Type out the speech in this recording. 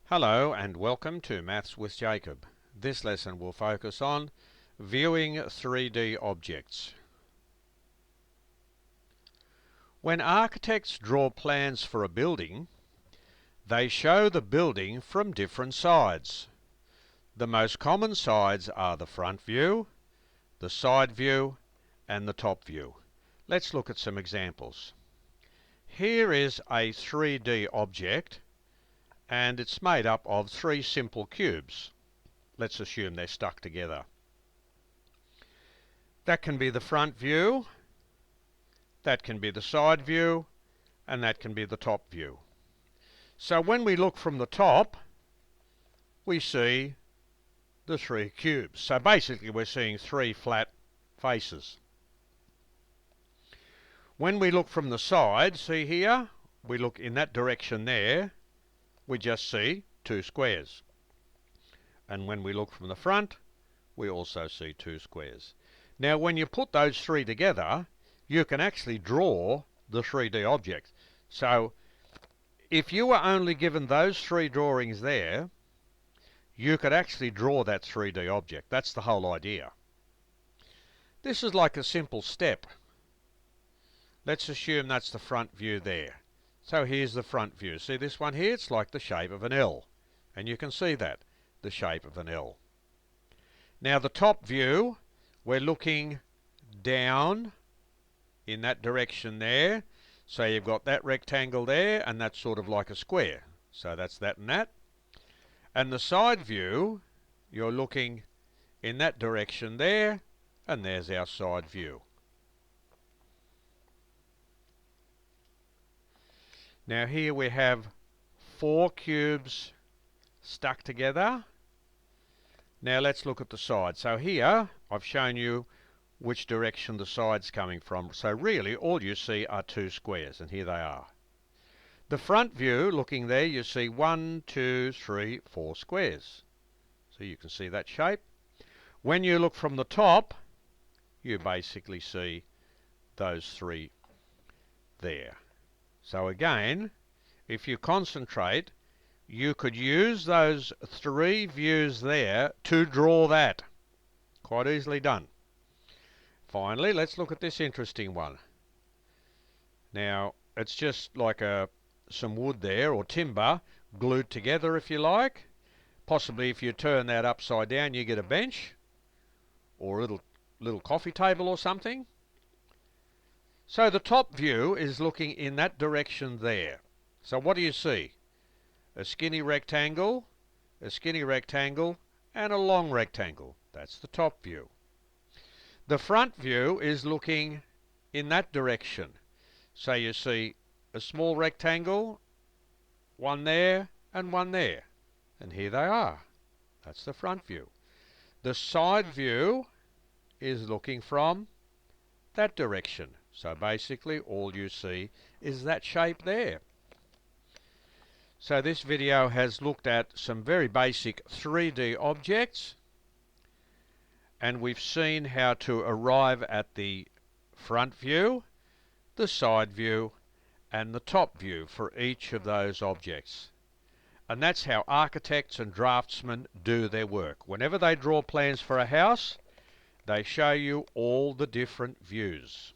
Hello and welcome to Maths with Jacob. This lesson will focus on viewing 3D objects. When architects draw plans for a building, they show the building from different sides. The most common sides are the front view, the side view, and the top view. Let's look at some examples. Here is a 3D object, and it's made up of three simple cubes. Let's assume they're stuck together. That can be the front view, that can be the side view, and that can be the top view. So when we look from the top, we see the three cubes. So basically we're seeing three flat faces. When we look from the side, see here, we look in that direction there, we just see two squares. And when we look from the front, we also see two squares. Now when you put those three together, you can actually draw the 3D object. So if you were only given those three drawings there, you could actually draw that 3D object. That's the whole idea. This is like a simple step. Let's assume that's the front view there. So here's the front view. See this one here? It's like the shape of an L. And you can see that, the shape of an L. Now the top view, we're looking down in that direction there. So you've got that rectangle there, and that's sort of like a square. So that's that and that. And the side view, you're looking in that direction there, and there's our side view. Now here we have four cubes stuck together. Now let's look at the side. So here I've shown you which direction the side's coming from. So really all you see are two squares, and here they are. The front view, looking there, you see 1, 2, 3, 4 squares. So you can see that shape. When you look from the top, you basically see those three there. So again, if you concentrate, you could use those three views there to draw that. Quite easily done. Finally, let's look at this interesting one. Now, it's just like some wood there, or timber, glued together if you like. Possibly if you turn that upside down, you get a bench, or a little coffee table or something. So the top view is looking in that direction there. So what do you see? A skinny rectangle, and a long rectangle. That's the top view. The front view is looking in that direction. So you see a small rectangle, one there and one there. And here they are. That's the front view. The side view is looking from that direction. So basically all you see is that shape there. So this video has looked at some very basic 3D objects, and we've seen how to arrive at the front view, the side view, and the top view for each of those objects. And that's how architects and draftsmen do their work. Whenever they draw plans for a house, they show you all the different views.